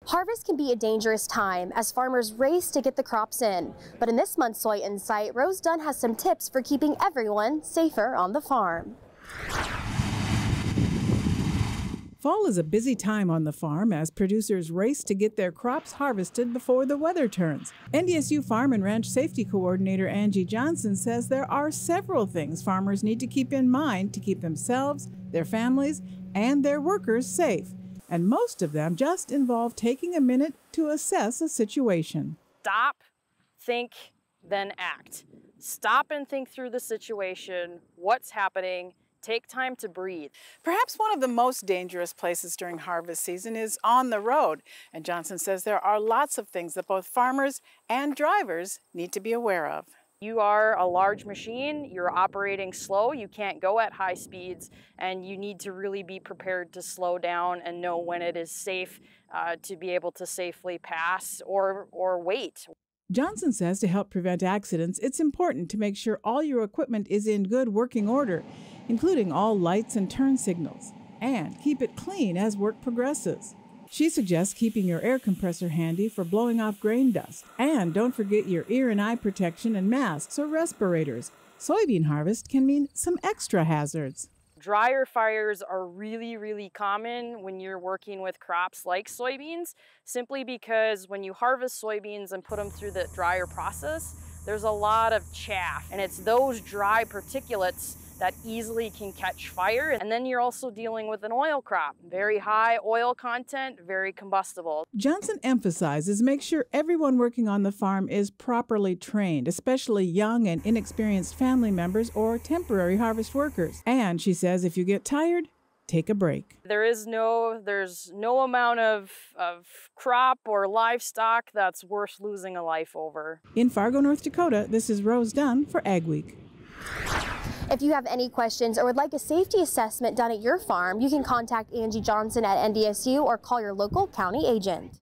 Harvest can be a dangerous time as farmers race to get the crops in. But in this month's Soy Insight, Rose Dunn has some tips for keeping everyone safer on the farm. Fall is a busy time on the farm as producers race to get their crops harvested before the weather turns. NDSU Farm and Ranch Safety Coordinator Angie Johnson says there are several things farmers need to keep in mind to keep themselves, their families, and their workers safe. And most of them just involve taking a minute to assess a situation. Stop, think, then act. Stop and think through the situation, what's happening. Take time to breathe. Perhaps one of the most dangerous places during harvest season is on the road. And Johnson says there are lots of things that both farmers and drivers need to be aware of. You are a large machine, you're operating slow, you can't go at high speeds, and you need to really be prepared to slow down and know when it is safe to be able to safely pass or wait. Johnson says to help prevent accidents, it's important to make sure all your equipment is in good working order, including all lights and turn signals, and keep it clean as work progresses. She suggests keeping your air compressor handy for blowing off grain dust. And don't forget your ear and eye protection and masks or respirators. Soybean harvest can mean some extra hazards. Dryer fires are really common when you're working with crops like soybeans, simply because when you harvest soybeans and put them through the dryer process, there's a lot of chaff, and it's those dry particulates that easily can catch fire. And then you're also dealing with an oil crop. Very high oil content, very combustible. Johnson emphasizes make sure everyone working on the farm is properly trained, especially young and inexperienced family members or temporary harvest workers. And she says if you get tired, take a break. There's no amount of crop or livestock that's worth losing a life over. In Fargo, North Dakota, this is Rose Dunn for Agweek. If you have any questions or would like a safety assessment done at your farm, you can contact Angie Johnson at NDSU or call your local county agent.